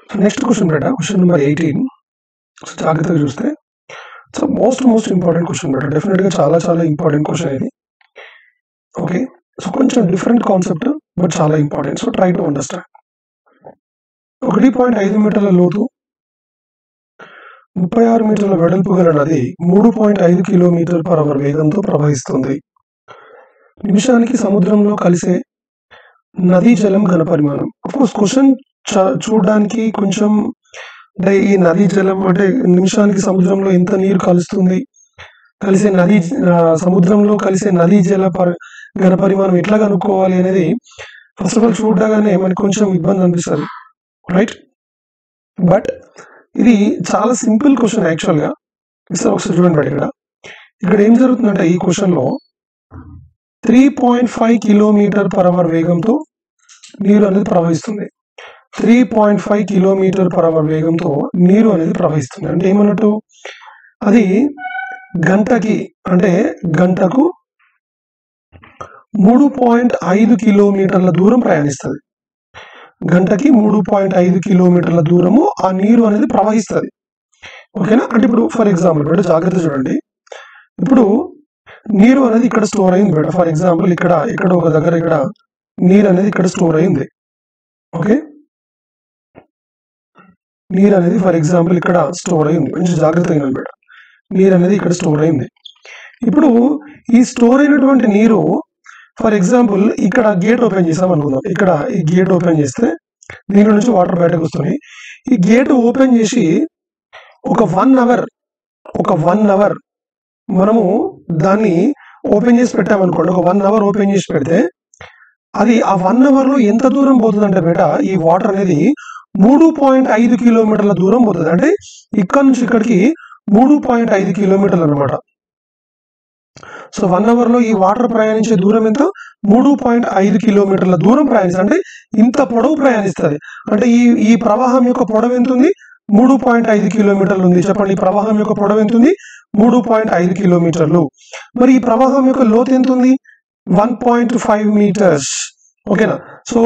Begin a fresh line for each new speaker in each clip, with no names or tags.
So next question బేట, question number 18. So జాగ్రత్తగా చూస్తే సో మోస్ట్ ఇంపార్టెంట్ క్వశ్చన్ బేట, డెఫినెట్గా చాలా ఇంపార్టెంట్ క్వశ్చన్ ఇది. ఓకే, సో కొంచెం డిఫరెంట్ కాన్సెప్ట్ బట్ చాలా important. So try to understand. 1.5 మీటర్ల లోతు, 36 మీటర్ల వెడల్పు గల నది 3.5 km/h వేగంతో ప్రవహిస్తుంది. నిమిషానికి సముద్రంలో కలిసే నదీ జలం ఘన పరిమాణం. అఫ్కోర్స్ క్వశ్చన్ చూడడానికి కొంచెం అంటే ఈ నదీ జలం అంటే నిమిషానికి సముద్రంలో ఎంత నీరు కలుస్తుంది, కలిసే నదీ సముద్రంలో కలిసే నదీ జల ఘన పరిమాణం ఎట్లా కనుక్కోవాలి అనేది ఫస్ట్ ఆఫ్ ఆల్ చూడగానే మనకి కొంచెం ఇబ్బంది అనిపిస్తుంది, రైట్? బట్ ఇది చాలా సింపుల్ క్వశ్చన్ యాక్చువల్గా. ఒకసారి చూడండి బట్ ఇక్కడ ఏం జరుగుతుందంటే ఈ క్వశ్చన్లో 3.5 km/h వేగంతో నీరు అనేది ప్రవహిస్తుంది. 3.5 km/h వేగంతో నీరు అనేది ప్రవహిస్తుంది. అంటే ఏమన్నట్టు, అది గంటకు 3.5 కిలోమీటర్ల దూరం ప్రయాణిస్తుంది. గంటకి 3.5 కిలోమీటర్ల దూరము ఆ నీరు అనేది ప్రవహిస్తుంది. ఓకేనా? అంటే ఇప్పుడు ఫర్ ఎగ్జాంపుల్ బేట జాగ్రత్త చూడండి, ఇప్పుడు నీరు అనేది ఇక్కడ స్టోర్ అయింది బేట. ఫర్ ఎగ్జాంపుల్ ఇక్కడ ఒక దగ్గర ఇక్కడ నీరు అనేది ఇక్కడ స్టోర్ అయింది. ఓకే, నీరు అనేది ఫర్ ఎగ్జాంపుల్ ఇక్కడ స్టోర్ అయింది. కొంచెం జాగ్రత్తగా వినాలి బేట. నీరు అనేది ఇక్కడ స్టోర్ అయింది. ఇప్పుడు ఈ స్టోర్ అయినటువంటి నీరు ఫర్ ఎగ్జాంపుల్ ఇక్కడ గేట్ ఓపెన్ చేసాం అనుకుందాం. ఇక్కడ ఈ గేట్ ఓపెన్ చేస్తే దీంట్లో నుంచి వాటర్ బయటకు వస్తుంది. ఈ గేట్ ఓపెన్ చేసి ఒక 1 అవర్ మనము దాన్ని ఓపెన్ చేసి పెట్టామనుకోండి. ఒక 1 అవర్ ఓపెన్ చేసి పెడితే అది ఆ 1 అవర్లో ఎంత దూరం పోతుందంటే బేట, ఈ వాటర్ అనేది 3.5 కిలోమీటర్ల దూరం పోతుంది. అంటే ఇక్కడ నుంచి ఇక్కడికి 3.5 కిలోమీటర్లు అనమాట. సో 1 అవర్లో ఈ వాటర్ ప్రయాణించే దూరం ఎంత? 3.5 కిలోమీటర్ల దూరం ప్రయాణిస్తుంది. అంటే ఇంత పొడవు ప్రయాణిస్తుంది. అంటే ఈ ప్రవాహం యొక్క పొడవు ఎంత ఉంది? 3.5 కిలోమీటర్లు ఉంది. చెప్పండి, ఈ ప్రవాహం యొక్క పొడవు ఎంత ఉంది? 3.5 కిలోమీటర్లు. మరి ఈ ప్రవాహం యొక్క లోతు ఎంత ఉంది? 1.5 మీటర్స్. ఓకేనా? సో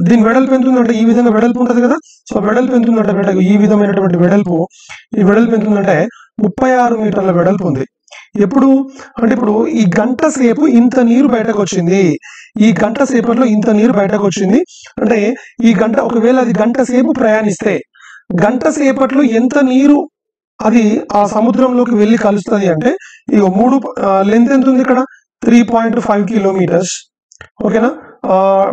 దీని వెడల్పు ఎంత ఉందంటే ఈ విధంగా వెడల్పు ఉంటుంది కదా. సో వెడల్పు ఎంత ఉందంటే ఈ విధమైనటువంటి వెడల్పు, ఈ వెడల్పు ఎంత ఉందంటే 36 మీటర్ల వెడల్పు ఉంది. ఎప్పుడు అంటే ఇప్పుడు ఈ గంట సేపు ఇంత నీరు బయటకు వచ్చింది. ఈ గంట సేపట్లో ఇంత నీరు బయటకు వచ్చింది. అంటే ఈ గంట ఒకవేళ అది గంట సేపు ప్రయాణిస్తే గంట సేపట్లో ఎంత నీరు అది ఆ సముద్రంలోకి వెళ్ళి కలుస్తుంది అంటే ఈ లెంత్ ఎంత ఉంది ఇక్కడ? 3.5 కిలోమీటర్స్. ఓకేనా?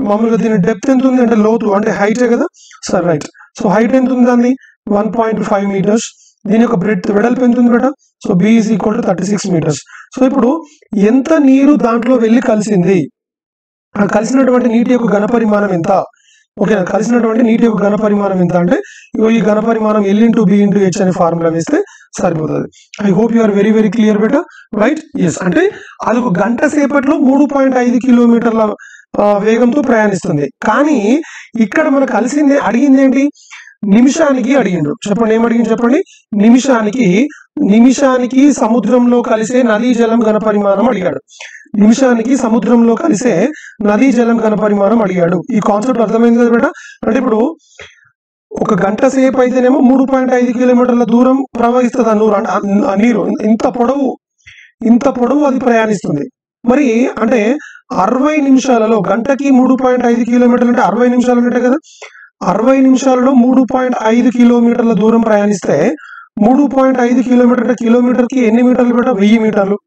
మామూలుగా దీని డెప్త్ ఎంత ఉంది అంటే లోతు అంటే హైటే కదా. సరే, రైట్. సో హైట్ ఎంత ఉంది దాన్ని? 1.5 మీటర్స్. దీని యొక్క బ్రెడ్త్ వెడల్పు ఎంత ఉంది బేట? So B = 36 metres. సో ఇప్పుడు ఎంత నీరు దాంట్లో వెళ్ళి కలిసింది, ఆ కలిసినటువంటి నీటి యొక్క ఘన పరిమాణం ఎంత? ఓకేనా? కలిసినటువంటి నీటి యొక్క ఘన పరిమాణం ఎంత అంటే ఈ ఘన పరిమాణం L × B × H అనే ఫార్ములా వేస్తే సరిపోతుంది. I hope you are very clear బేట, రైట్? ఎస్. అంటే అది ఒక గంట సేపట్లో 3.5 కిలోమీటర్ల వేగంతో ప్రయాణిస్తుంది. కానీ ఇక్కడ మనకు అడిగింది ఏంటి? నిమిషానికి అడిగిండు. చెప్పండి, ఏమడిగింది చెప్పండి? నిమిషానికి సముద్రంలో కలిసే నదీ జలం ఘన పరిమాణం అడిగాడు. నిమిషానికి సముద్రంలో కలిసే నదీ జలం ఘన పరిమాణం అడిగాడు. ఈ కాన్సెప్ట్ అర్థమైంది కదా బేట? అంటే ఇప్పుడు ఒక గంట సేపు అయితేనేమో 3.5 కిలోమీటర్ల దూరం ప్రవహిస్తుంది ఆ నీరు. ఇంత పొడవు అది ప్రయాణిస్తుంది. మరి అంటే 60 నిమిషాలలో గంటకి 3.5 కిలోమీటర్లు అంటే 60 నిమిషాలు అంటే కదా. 60 నిమిషాలలో 3.5 కిలోమీటర్ల దూరం ప్రయాణిస్తే 3.5 కిలోమీటర్ అంటే కిలోమీటర్కి ఎన్ని మీటర్లు బేట? 1000 మీటర్లు.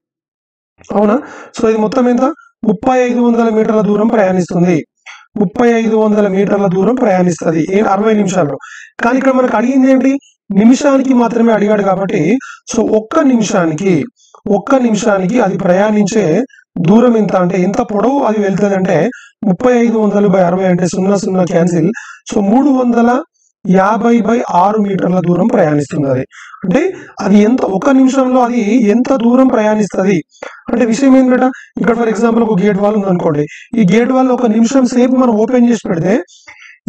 అవునా? సో ఇది మొత్తం ఎంత? 3500 మీటర్ల దూరం ప్రయాణిస్తుంది. 3500 మీటర్ల దూరం ప్రయాణిస్తుంది 60 నిమిషాల్లో. కానీ ఇక్కడ మనకు అడిగింది ఏంటి? నిమిషానికి మాత్రమే అడిగాడు కాబట్టి సో ఒక్క నిమిషానికి అది ప్రయాణించే దూరం ఎంత అంటే ఎంత పొడవు అది వెళ్తుంది అంటే 3500/60 అంటే 00 క్యాన్సిల్. సో 350/6 మీటర్ల దూరం ప్రయాణిస్తుంది అది. అంటే అది ఎంత ఒక నిమిషంలో అది ఎంత దూరం ప్రయాణిస్తుంది అంటే విషయం ఏంటంటే ఇక్కడ ఫర్ ఎగ్జాంపుల్ ఒక గేట్ వాల్ ఉంది అనుకోండి. ఈ గేట్ వాల్ ఒక నిమిషం సేపు మనం ఓపెన్ చేసి పెడితే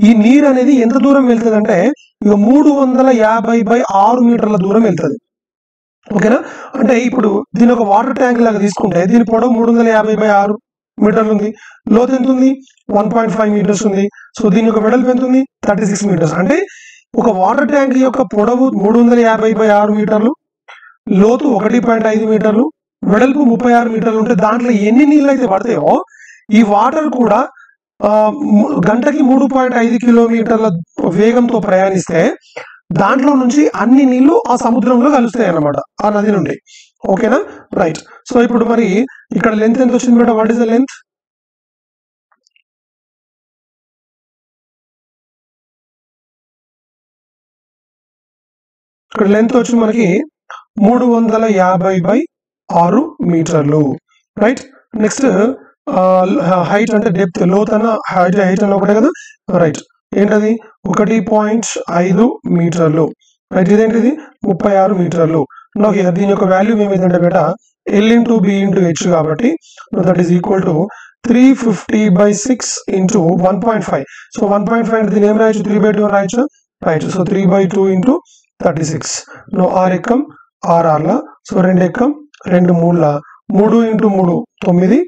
ఈ నీరు అనేది ఎంత దూరం వెళ్తుంది అంటే ఇక 350/6 మీటర్ల దూరం వెళ్తుంది. ఓకేనా? అంటే ఇప్పుడు దీని ఒక వాటర్ ట్యాంక్ లాగా తీసుకుంటే దీని పొడవు 350/6 మీటర్లు ఉంది. లోతు ఎంత ఉంది? 1.5 మీటర్స్ ఉంది. సో దీని యొక్క వెడల్పు ఎంత ఉంది? 36 మీటర్స్. అంటే ఒక వాటర్ ట్యాంక్ యొక్క పొడవు 350/6 మీటర్లు, లోతు 1.5 మీటర్లు, వెడల్పు 36 మీటర్లు ఉంటే దాంట్లో ఎన్ని నీళ్ళు అయితే పడతాయో ఈ వాటర్ కూడా గంటకి 3.5 కిలోమీటర్ల వేగంతో ప్రయాణిస్తే దాంట్లో నుంచి అన్ని నీళ్లు ఆ సముద్రంలో కలుస్తాయి అన్నమాట, ఆ నది నుండి. ఓకేనా, రైట్. సో ఇప్పుడు మరి ఇక్కడ లెంత్ ఎంత వచ్చింది బేట? What is the length? ఇక్కడ లెంత్ వచ్చి మనకి 350/6 మీటర్లు, రైట్. నెక్స్ట్ హైట్ అంటే డెప్త్, లోత్ అన్న హైట్ అన్న ఒకటే కదా, రైట్. ఏంటది? 1.5 మీటర్లు, రైట్. ఇదేంటిది? 36 మీటర్లు. నాకు దీని యొక్క వాల్యూ ఏమైందంటే బేట L/B/H కాబట్టి that is equal to 350/6 × 1.5. So 1.5 అంటే దీని ఏం రాయొచ్చు? 3/2 రాయొచ్చు, రైట్. సో 3/2 × 36. ఆరు ఎక్కం 6 ఆర్ల, సో 2 ఎక్కం 2 మూడుల, 3 × 3 9,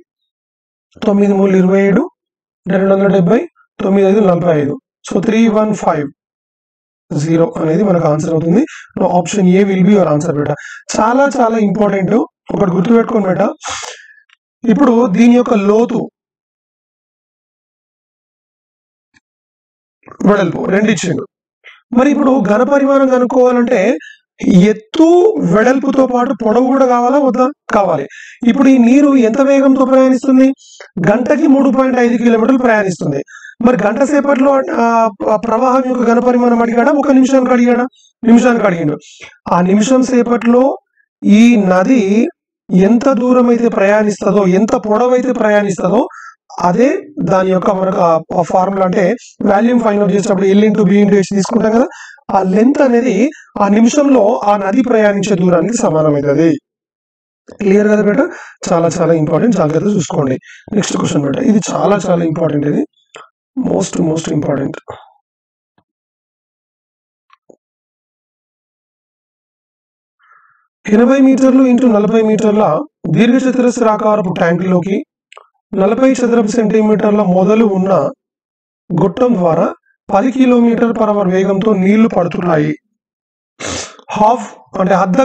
9 మూడు 27, 270, 9 5 45. సో 3150 అనేది మనకు ఆన్సర్ అవుతుంది. Option A will be your answer బేట. చాలా చాలా ఇంపార్టెంట్, ఒకటి గుర్తుపెట్టుకోండి బేట. ఇప్పుడు దీని యొక్క లోతు వెడల్పు రెండు ఇచ్చిండు. మరి ఇప్పుడు ఘన పరిమాణం కనుక్కోవాలంటే ఎత్తు వెడల్పుతో పాటు పొడవు కూడా కావాలా వద్దా? కావాలి. ఇప్పుడు ఈ నీరు ఎంత వేగంతో ప్రయాణిస్తుంది? గంటకి 3.5 కిలోమీటర్లు ప్రయాణిస్తుంది. మరి గంట సేపట్లో ప్రవాహం యొక్క ఘన పరిమాణం అడిగాడా? 1 నిమిషానికి అడిగాడా? నిమిషానికి అడిగిండు. ఆ నిమిషం సేపట్లో ఈ నది ఎంత దూరం అయితే ప్రయాణిస్తుందో, ఎంత పొడవు అయితే ప్రయాణిస్తుందో అదే దాని యొక్క మనకు ఫార్ములా అంటే వాల్యూమ్ ఫైండ్ అవుట్ చేసినప్పుడు L/B/H తీసుకుంటాం కదా, ఆ లెంత్ అనేది ఆ నిమిషంలో ఆ నది ప్రయాణించే దూరానికి సమానమవుతుంది. క్లియర్ కదా బేట? చాలా చాలా ఇంపార్టెంట్, జాగ్రత్త చూసుకోండి. నెక్స్ట్ క్వశ్చన్ బేట, ఇది చాలా చాలా ఇంపార్టెంట్, ఇది మోస్ట్ ఇంపార్టెంట్. ఎనభై మీటర్లు ఇంటూ 40 మీటర్ల దీర్ఘచతురస్రాకారపు ట్యాంకులోకి 40 చదరపు సెంటీమీటర్ల మొదలు ఉన్న గొట్టం ద్వారా 10 km/h వేగంతో నీళ్లు పడుతున్నాయి. హాఫ్ అంటే అర్ధ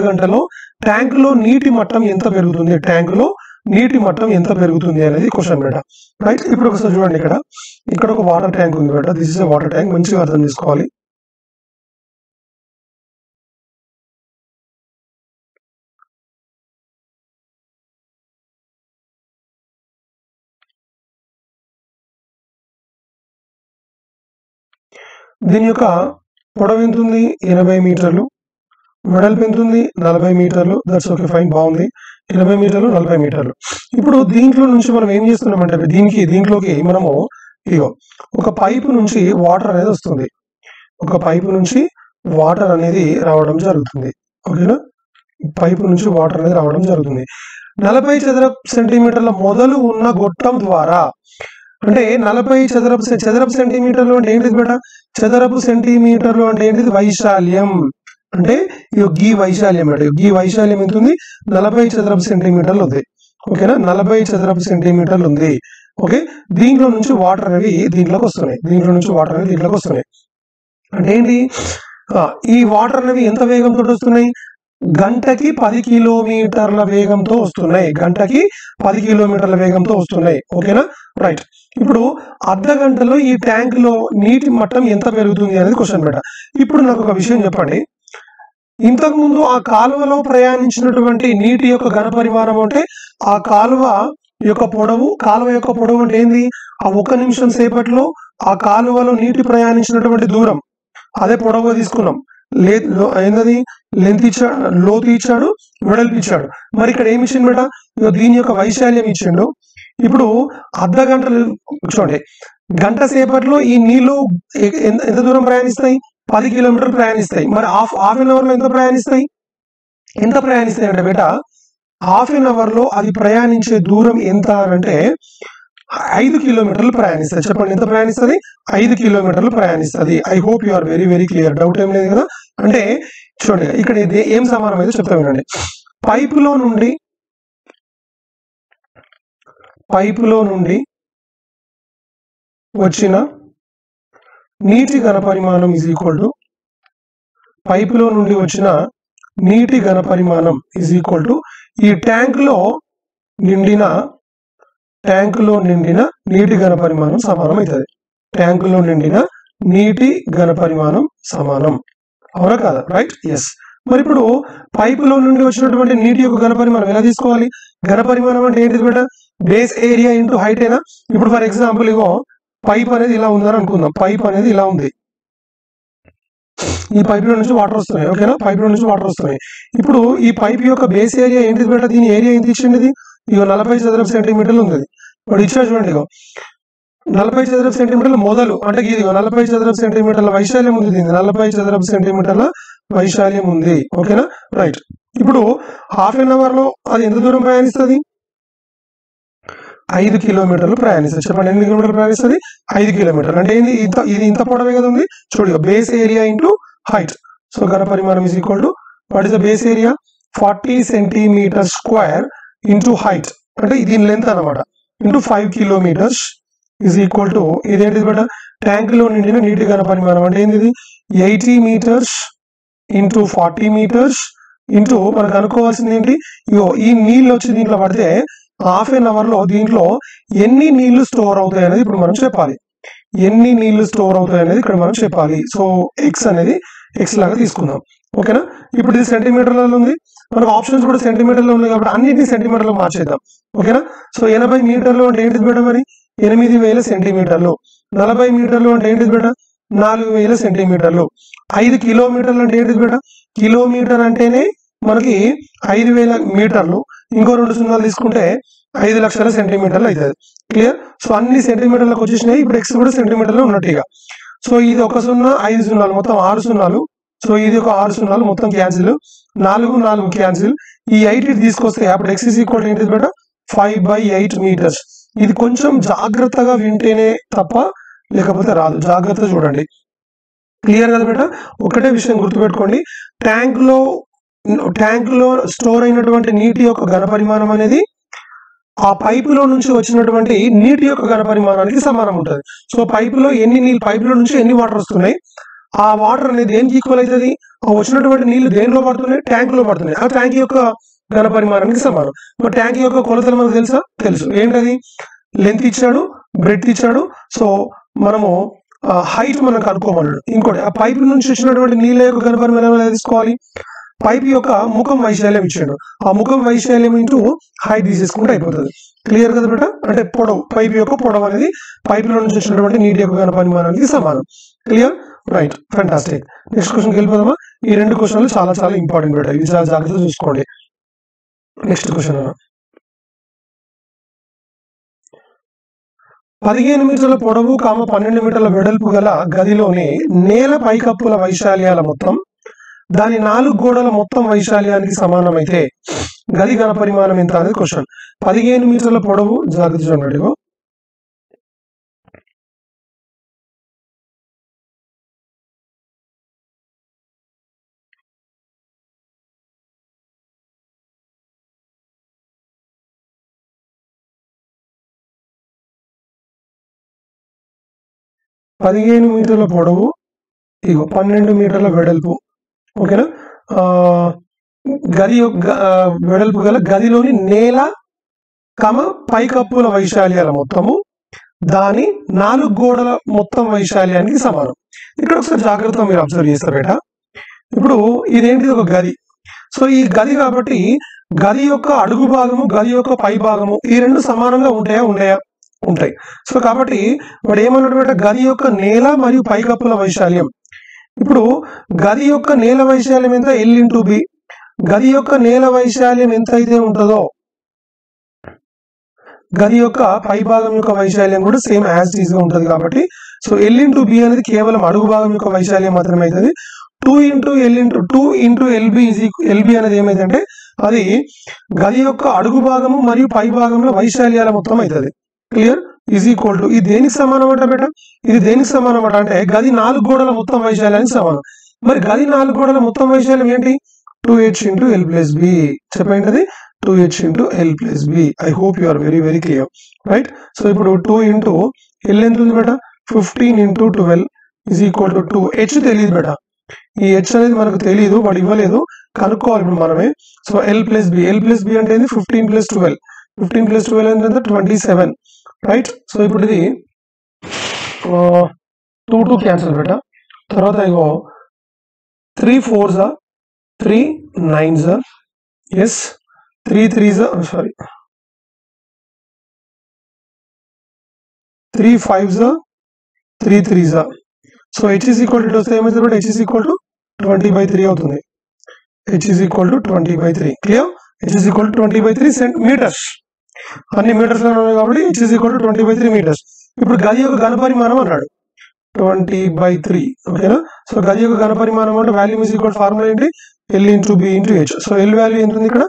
గంటలో ట్యాంకులో నీటి మట్టం ఎంత పెరుగుతుంది? ట్యాంకులో నీటి మట్టం ఎంత పెరుగుతుంది అనేది క్వశ్చన్ బేట, రైట్. ఇప్పుడు ఒకసారి చూడండి, ఇక్కడ ఒక వాటర్ ట్యాంక్ ఉంది బేట. This is a water tank, మంచిగా అర్థం చేసుకోవాలి. దీని యొక్క పొడవు ఎంత ఉంది? 80 మీటర్లు. వెడల్పు ఎంత ఉంది? 40 మీటర్లు. దట్స్ ఓకే, ఫైన్, బాగుంది. 80 మీటర్లు, 40 మీటర్లు. ఇప్పుడు దీంట్లో నుంచి మనం ఏం చేస్తున్నామంటే దీంట్లోకి మనము ఇగో ఒక పైపు నుంచి వాటర్ అనేది వస్తుంది. ఒక పైపు నుంచి వాటర్ అనేది రావడం జరుగుతుంది. ఓకేనా? పైపు నుంచి వాటర్ అనేది రావడం జరుగుతుంది. 40 చదరపు సెంటీమీటర్ల మొదలు ఉన్న గొట్టం ద్వారా, అంటే 40 చదరపు సెంటీమీటర్లు అంటే ఏంటిది బేట? చదరపు సెంటీమీటర్లు అంటే ఏంటిది? వైశాల్యం. అంటే ఈ వైశాల్యం అంటే ఈ వైశాల్యం ఎంత ఉంది? 40 చదరపు సెంటీమీటర్లు ఉంది. ఓకేనా? 40 చదరపు సెంటీమీటర్లు ఉంది. ఓకే, దీంట్లో నుంచి వాటర్ అనేవి దీంట్లోకి వస్తున్నాయి. అంటే ఏంటి? ఈ వాటర్ అనేవి ఎంత వేగంతో వస్తున్నాయి? గంటకి 10 కిలోమీటర్ల వేగంతో వస్తున్నాయి. ఓకేనా, రైట్. ఇప్పుడు అర్ధ గంటలో ఈ ట్యాంక్ లో నీటి మట్టం ఎంత పెరుగుతుంది అనేది క్వశ్చన్ బేట. ఇప్పుడు నాకు ఒక విషయం చెప్పండి. ఇంతకు ముందు ఆ కాలువలో ప్రయాణించినటువంటి నీటి యొక్క ఘన పరిమాణం అంటే ఆ కాలువ యొక్క పొడవు అంటే ఏంది? ఆ 1 నిమిషం సేపట్లో ఆ కాలువలో నీటి ప్రయాణించినటువంటి దూరం, అదే పొడవు తీసుకున్నాం. ఏంటది? లెంత్ ఇచ్చాడు, లోతు ఇచ్చాడు, వెడల్పు ఇచ్చాడు. మరి ఇక్కడ ఏమి ఇచ్చిండు బేట? దీని యొక్క వైశాల్యం ఇచ్చిండు. ఇప్పుడు అర్ధ గంట చూడండి, గంట సేపట్లో ఈ నీళ్లు ఎంత దూరం ప్రయాణిస్తాయి? 10 కిలోమీటర్లు ప్రయాణిస్తాయి. మరి హాఫ్ అన్ అవర్ లో ఎంత ప్రయాణిస్తాయి అంటే బేట, హాఫ్ అన్ అవర్ లో అది ప్రయాణించే దూరం ఎంత అంటే 5 కిలోమీటర్లు ప్రయాణిస్తుంది. చెప్పండి, ఎంత ప్రయాణిస్తుంది? 5 కిలోమీటర్లు ప్రయాణిస్తుంది. I hope you are very very clear. Doubt ఏం లేదు కదా? అంటే చూడండి, ఇక్కడ ఏం సమానం అయితే చెప్తా వినండి. పైపులో నుండి వచ్చిన నీటి ఘనపరిమాణం ఈజ్ ఈక్వల్ టు పైపులో నుండి వచ్చిన నీటి ఘనపరిమాణం ఈజ్ ఈక్వల్ టు ఈ ట్యాంకులో నిండిన నీటి ఘనపరిమాణం సమానం అవుతుంది. ట్యాంకులో నిండిన నీటి ఘనపరిమాణం సమానం, అవునా కాదా? Right, yes. మరి ఇప్పుడు పైపులో నుండి వచ్చినటువంటి నీటి యొక్క ఘనపరిమాణం ఎలా తీసుకోవాలి? ఘనపరిమాణం అంటే ఏంటిది బేట? బేస్ ఏరియా ఇంటూ హైట్ అయినా. ఇప్పుడు ఫర్ ఎగ్జాంపుల్ ఇగో పైప్ అనేది ఇలా ఉందని అనుకుందాం. పైప్ అనేది ఇలా ఉంది, ఈ పైప్ లో నుంచి వాటర్ వస్తున్నాయి, ఓకేనా? పైప్ లో నుంచి వాటర్ వస్తున్నాయి. ఇప్పుడు ఈ పైప్ యొక్క బేస్ ఏరియా ఏంటిది బేట? దీని ఏరియా ఎంత ఇచ్చింది? ఇగో 40 చదరపు సెంటీమీటర్లు ఉంది. ఇప్పుడు ఇచ్చా చూడండి, ఇగో 40 చదరపు సెంటీమీటర్ల మొదలు అంటే ఇది 40 చదరపు సెంటీమీటర్ల వైశాల్యం ఉంది. దీన్ని 40 చదరపు సెంటీమీటర్ల వైశాల్యం ఉంది, ఓకేనా? రైట్. ఇప్పుడు హాఫ్ అన్ అవర్ లో అది ఎంత దూరం ప్రయాణిస్తుంది? 5 కిలోమీటర్లు ప్రయాణిస్తుంది. చెప్పండి, ఎన్ని కిలోమీటర్లు ప్రయాణిస్తుంది? 5 కిలోమీటర్లు. అంటే ఏంది? ఇది ఇంత పొడవే కదా ఉంది. చూడు, base area into height. So ఘనపరిమాణం is equal to what is the base area? 40 centimetre square into height, అంటే దీని లెంత్ అనమాట, into 5 kilometres is equal to ఇదేంటిది బేట? ట్యాంక్ లో నిండిన నీటి ఘనపరిమాణం అంటే ఏంది? 80 మీటర్స్ ఇంటూ 40 మీటర్స్ ఇంటూ మనకు అనుకోవాల్సింది ఏంటి? ఇగో ఈ నీళ్ళు వచ్చి దీంట్లో పడితే హాఫ్ అన్ అవర్ లో దీంట్లో ఎన్ని నీళ్లు స్టోర్ అవుతాయి అనేది ఇప్పుడు మనం చెప్పాలి. ఎన్ని నీళ్లు స్టోర్ అవుతాయి అనేది ఇక్కడ మనం చెప్పాలి. సో ఎక్స్ అనేది ఎక్స్ లాగా తీసుకుందాం, ఓకేనా? ఇప్పుడు ఇది సెంటీమీటర్లలో ఉంది, మనకు ఆప్షన్స్ కూడా సెంటీమీటర్లో ఉన్నాయి కాబట్టి అన్నింటినీ సెంటీమీటర్లో మార్చేద్దాం, ఓకేనా? సో 80 మీటర్లు అంటే ఏంటిది బేట? మరి 8000 సెంటీమీటర్లు. 40 మీటర్లు అంటే ఏంటిది బేట? 4000 సెంటీమీటర్లు. 5 కిలోమీటర్లు అంటే ఏంటిది బేట? కిలోమీటర్ అంటేనే మనకి 5000 మీటర్లు. ఇంకో 2 సున్నాలు తీసుకుంటే 5 లక్షల సెంటీమీటర్లు అవుతుంది. క్లియర్? సో అన్ని సెంటీమీటర్లకు వచ్చేసినాయి. ఇప్పుడు ఎక్స్ కూడా సెంటీమీటర్లో ఉన్నట్టుగా. సో ఇది 1 సున్నా, 5 సున్నాలు, మొత్తం 6 సున్నాలు. సో ఇది ఒక 6 సున్నాలు మొత్తం క్యాన్సిల్, 4 క్యాన్సిల్. ఈ 8 తీసుకొస్తే అప్పుడు ఎక్స్ ఈజ్ ఈక్వల్ ఏంటిది బేట? 5/8 మీటర్స్. ఇది కొంచెం జాగ్రత్తగా వింటేనే తప్ప లేకపోతే రాదు. జాగ్రత్త చూడండి. క్లియర్ కదా బేట? ఒకటే విషయం గుర్తుపెట్టుకోండి, ట్యాంక్ లో స్టోర్ అయినటువంటి నీటి యొక్క ఘనపరిమాణం అనేది ఆ పైపులో నుంచి వచ్చినటువంటి నీటి యొక్క ఘనపరిమాణానికి సమానం ఉంటుంది. సో పైపులో పైపులో నుంచి ఎన్ని వాటర్ వస్తున్నాయి, ఆ వాటర్ అనేది దేనికి ఈక్వల్ అవుతుంది? ఆ వచ్చినటువంటి నీళ్లు దేనిలో పడుతున్నాయి? ట్యాంక్ లో పడుతున్నాయి. ఆ ట్యాంక్ యొక్క ఘనపరిమాణానికి సమానం. మరి ట్యాంక్ యొక్క కొలతలు మనకు తెలుసు. ఏంటది? లెంత్ ఇచ్చాడు, బ్రెడ్త్ ఇచ్చాడు. సో మనము హైట్ మనం కనుక్కోమన్నాడు. ఇంకోటి, ఆ పైప్ నుంచి వచ్చినటువంటి నీళ్ళ యొక్క ఘనపరిమాణం ఎలా తీసుకోవాలి? పైప్ యొక్క ముఖం వైశాల్యం ఇచ్చాడు, ఆ ముఖం వైశాల్యం ఇంటూ హైట్ తీసేసుకుంటే అయిపోతుంది. క్లియర్ కదా బేట? అంటే పొడవు, పైప్ యొక్క పొడవు అనేది పైపులో నుంచి వచ్చినటువంటి నీటి యొక్క ఘనపరిమాణానికి సమానం. క్లియర్? Right, fantastic. నెక్స్ట్ క్వశ్చన్కి వెళ్ళిపోదామా? ఈ 2 క్వశ్చన్లు చాలా చాలా ఇంపార్టెంట్ బేట, ఇది చాలా జాగ్రత్తగా చూసుకోండి. నెక్స్ట్ క్వశ్చన్ 15 మీటర్ల పొడవు 12 మీటర్ల వెడల్పు గల గదిలోని నేల పైకప్పుల వైశాల్యాల మొత్తం దాని 4 గోడల మొత్తం వైశాల్యానికి సమానమైతే గది ఘనపరిమాణం ఎంత అనేది క్వశ్చన్. 15 మీటర్ల పొడవు, జాగ్రత్త చూడండి, 15 మీటర్ల పొడవు, ఇగో 12 మీటర్ల వెడల్పు, ఓకేనా? గది వెడల్పు గల గదిలోని నేల పైకప్పుల వైశాల్యాల మొత్తము దాని 4 గోడల మొత్తం వైశాల్యానికి సమానం. ఇక్కడ ఒకసారి జాగ్రత్తగా మీరు అబ్జర్వ్ చేస్తారు బేట. ఇప్పుడు ఇదేంటిది? ఒక గది. సో ఈ గది కాబట్టి గది యొక్క అడుగు భాగము, గది యొక్క పై భాగము ఈ 2 సమానంగా ఉంటాయి. సో కాబట్టి వాడు ఏమన్నట్టు? గది యొక్క నేల మరియు పైకప్పుల వైశాల్యం. ఇప్పుడు గది యొక్క నేల వైశాల్యం ఎంత? L into B. గది యొక్క నేల వైశాల్యం ఎంత అయితే ఉంటుందో గది యొక్క పై భాగం యొక్క వైశాల్యం కూడా సేమ్ యాజ్ ఈజ్ గా ఉంటుంది. కాబట్టి సో L ఇంటూ బి అనేది కేవలం అడుగు భాగం యొక్క వైశాల్యం మాత్రమే అవుతుంది. 2 ఇంటూ ఎల్బి అనేది ఏమైందంటే అది గది యొక్క అడుగు భాగము మరియు పై భాగంలో వైశాల్యాల మొత్తం అవుతుంది. క్లియర్? ఈజ్ ఈక్వల్ టు ఇది దేనికి సమానం అంట బేట? ఇది దేనికి సమానం అంట అంటే గది 4 గోడల మొత్తం వైశాల్యానికి సమానం. మరి గది 4 గోడల మొత్తం వైశాల్యం ఏంటి? 2h into L plus B. చెప్పండి, అది 2h into L plus B. I hope you are very very clear, right? So ఇప్పుడు 2 ఇంటూ ఎల్ ఎంత ఉంది బేట? 15 into 12 is equal to 2. H తెలియదు బేట, ఈ హెచ్ అనేది మనకు తెలియదు, వాడు ఇవ్వలేదు, కనుక్కోవాలి ఇప్పుడు మనమే. సో ఎల్ ప్లస్ బి అంటే 15 + 12, 15 + 12 అంటే 27, రైట్. సో ఇప్పుడు ఇది 2 క్యాన్సిల్ బేట. తర్వాత ఇగో 3 4s 3 9s, yes 3 3s, sorry 3 5s 3 3s. So H is equal to వస్తే ఏమవుతుంది but H is equal to 20/3 అవుతుంది. H is equal to 20/3. Clear? H is equal to 20/3 metres. అన్ని మీటర్స్ లో ఉన్నాయి కాబట్టి H is equal to 20/3 metres. ఇప్పుడు గది యొక్క ఘనపరిమాణం అన్నాడు 20/3. ఓకేనా? సో గది యొక్క ఘనపరిమాణం అంటే వాల్యూమ్ ఈజ్ ఈక్వల్ ఫార్ములా ఏంటి? L into B into H. So L value ఎంత ఉంది ఇక్కడ?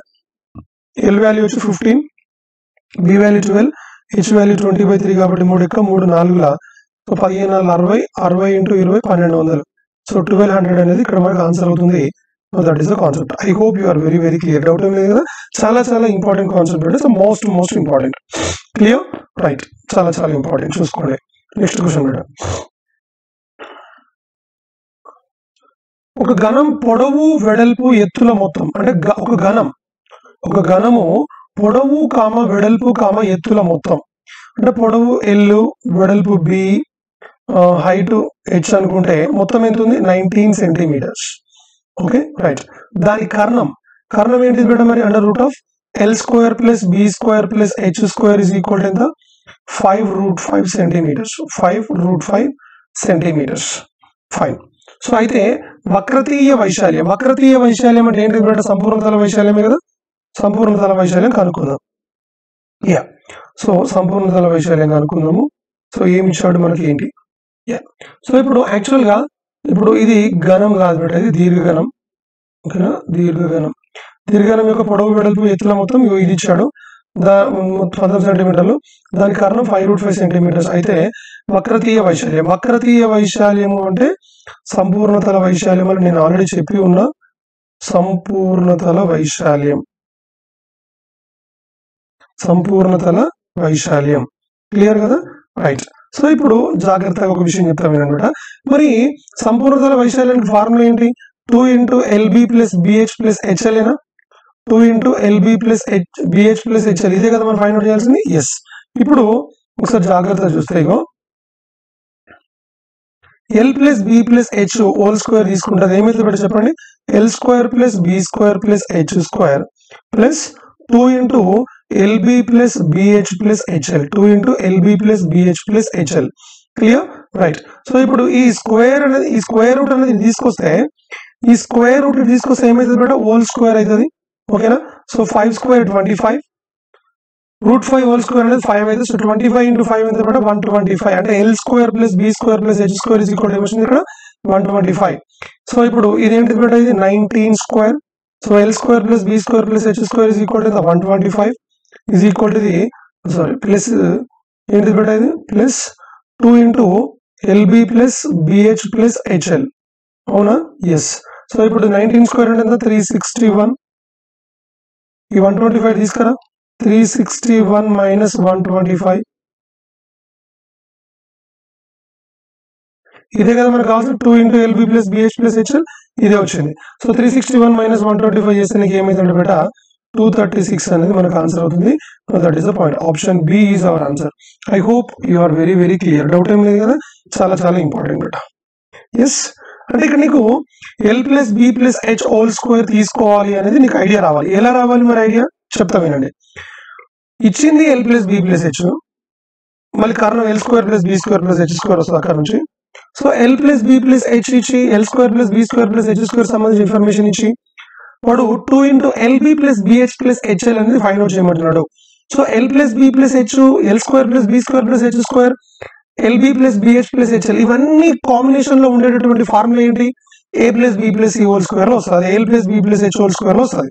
ఎల్ వాల్యూ వచ్చి 15, బి వాల్యూ 12, హెచ్ వాల్యూ 20/3 కాబట్టి 3 × 3 4. సో 15 60, 60 × 20 1200. సో 1200 అనేది ఇక్కడ మనకు ఆన్సర్ అవుతుంది. That is the concept. I hope you are very very clear. Doubt ఏం లేదు కదా? చాలా చాలా ఇంపార్టెంట్ కాన్సెప్ట్ అంటే మోస్ట్ ఇంపార్టెంట్. క్లియర్? రైట్. చాలా చాలా ఇంపార్టెంట్. చూసుకోండి. Next question madam. ఒక ఘనం పొడవు వెడల్పు ఎత్తుల మొత్తం అంటే ఒక ఘనము పొడవు వెడల్పు ఎత్తుల మొత్తం అంటే పొడవు ఎల్, వెడల్పు బి, హైట్ హెచ్ అనుకుంటే మొత్తం ఎంత ఉంది? 19 సెంటీమీటర్స్. Okay, right. దాని కర్ణం ఏంటిది బేట మరి? √L² + B² + H² is equal ఎంత? 5√5 సెంటీమీటర్స్. 5√5 సెంటీమీటర్స్. ఫైన్. సో అయితే వక్రతీయ వైశాల్యం అంటే ఏంటి బేట? సంపూర్ణతల వైశాల్యమే కదా. సంపూర్ణతల వైశాల్యం కనుక్కుందాం. యా, సో సంపూర్ణతల వైశాల్యం కనుక్కుందాము. సో ఏమి ఇచ్చాడు మనకి ఏంటి? యా, సో ఇప్పుడు యాక్చువల్ గా ఇప్పుడు ఇది ఘనం కాదు బేట, ఇది దీర్ఘఘనం. ఓకేనా? దీర్ఘఘనం యొక్క పొడవు వెడల్పు ఎత్తుల మొత్తం ఇది ఇచ్చాడు. 12 సెంటీమీటర్లు. దాని కర్ణం 5√5 సెంటీమీటర్స్. అయితే వక్రతీయ వైశాల్యము అంటే సంపూర్ణతల వైశాల్యం అని నేను ఆల్రెడీ చెప్పి ఉన్నా. సంపూర్ణతల వైశాల్యం క్లియర్ కదా? రైట్. సో ఇప్పుడు జాగ్రత్తగా ఒక విషయం చెప్తాను అనమాట. మరి సంపూర్ణతల వైశాల్యానికి ఫార్ములా ఏంటి? 2 × LB + BH + HL ఏనా? 2 × LB + BH + HL ఇదే కదా మనం ఫైండ్ అవుట్ చేయాల్సింది. ఎస్. ఇప్పుడు ఒకసారి జాగ్రత్తగా చూస్తే ఇగో L + B + H whole square తీసుకుంటుంది. ఏమైతే బట్టి చెప్పండి? L² + B² + H² plus 2 × LB + BH + HL. 2 × LB + BH + HL. Clear? Right. So ఇప్పుడు ఈ స్క్వేర్ రూట్ అనేది తీసుకొస్తే ఏమైతుంది బేట? హోల్ స్క్వేర్ అవుతుంది. ఓకేనా? సో 5² 25, √5 హోల్ స్క్వేర్ అనేది 5 అయితే. సో 25 × 5 ఎంత బేట? 125. అంటే L² + B² + H² is equal to ఏమొచ్చింది ఇక్కడ? 125. సో ఇప్పుడు ఇదేంటి బేట? ఇది 19². So L² + B² + H² is equal to 125 is equal to ఇది ప్లస్ ఏంటి బేట? ఇది ప్లస్ 2 × LB + BH + HL. అవునా? ఎస్. సో ఇప్పుడు 19² అంటే ఎంత? 361. ఈ 125 తీసుకురా. 361 - 125 ఇదే కదా మనకు కావాల్సిన. 2 × LB + BH + HL ఇదే వచ్చింది. సో 361 - 125 చేస్తే నీకు ఏమైందంటే బేట 236 అనేది మనకు ఆన్సర్ అవుతుంది. That is the point. Option B is our answer. I hope you are very very clear. Doubt ఏం లేదు కదా? చాలా చాలా ఇంపార్టెంట్ బేట. ఎస్. అంటే ఇక్కడ నీకు L + B + H whole square తీసుకోవాలి అనేది నీకు ఐడియా రావాలి. ఎలా రావాలి మరి ఐడియా చెప్తా వినండి. ఇచ్చింది L + B + H, మళ్ళీ కారణం L² + B² + H² వస్తుంది అక్కడ నుంచి. సో L + B + H ఇచ్చి L² + B² + H² సంబంధించిన ఇన్ఫర్మేషన్ ఇచ్చి వాడు 2 × LB + BH + HL అనేది ఫైండ్ అవుట్ చేయమంటున్నాడు. So L + B + H, L² + B² + H², LB + BH + HL ఇవన్నీ కాంబినేషన్ లో ఉండేటటువంటి ఫార్ములా ఏంటి? A + B + C whole square లో వస్తుంది. L + B + H whole square లో వస్తుంది.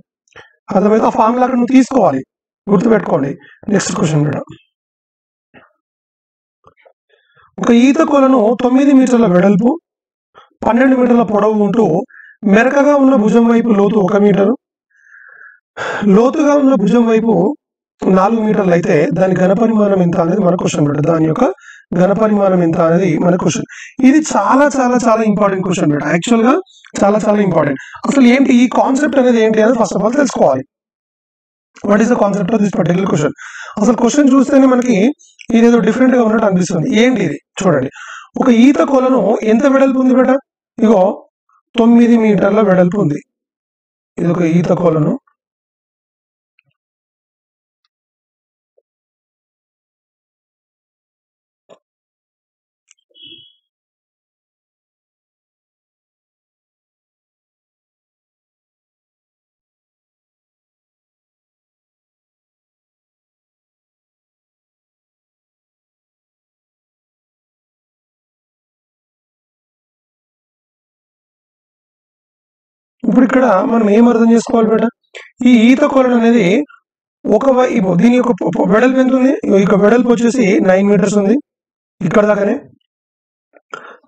అర్థమైతే ఆ ఫార్ములా అక్కడ నువ్వు తీసుకోవాలి, గుర్తుపెట్టుకోండి. Next question madam. ఒక ఈత కొలను 9 మీటర్ల వెడల్పు 12 మీటర్ల పొడవు ఉంటూ మెరకగా ఉన్న భుజం వైపు లోతు 1 మీటరు, లోతుగా ఉన్న భుజం వైపు 4 మీటర్లు అయితే దాని ఘనపరిమాణం ఎంత అనేది మన క్వశ్చన్ బెట. దాని యొక్క ఘనపరిమాణం ఎంత అనేది మన క్వశ్చన్. ఇది చాలా చాలా చాలా ఇంపార్టెంట్ క్వశ్చన్ బెట. యాక్చువల్ గా చాలా చాలా ఇంపార్టెంట్. అసలు ఏంటి ఈ కాన్సెప్ట్ అనేది ఏంటి అనేది ఫస్ట్ ఆఫ్ ఆల్ తెలుసుకోవాలి. What is the concept of this particular question? అసలు క్వశ్చన్ చూస్తేనే మనకి ఇదేదో డిఫరెంట్ గా ఉన్నట్టు అనిపిస్తుంది. ఏంటి ఇది చూడండి. ఒక ఈత కొలను ఎంత వెడల్పు ఉంది బెట? ఇగో 9 మీటర్ల వెడల్పు ఉంది. ఇది ఒక ఈత కొలను. ఇప్పుడు ఇక్కడ మనం ఏం అర్థం చేసుకోవాలి బేట? ఈ ఈత కొలను అనేది ఒక వైపు దీని యొక్క వెడల్పు ఎంత ఉంది? ఇక వెడల్పు వచ్చేసి 9 మీటర్స్ ఉంది. ఇక్కడ దాకానే.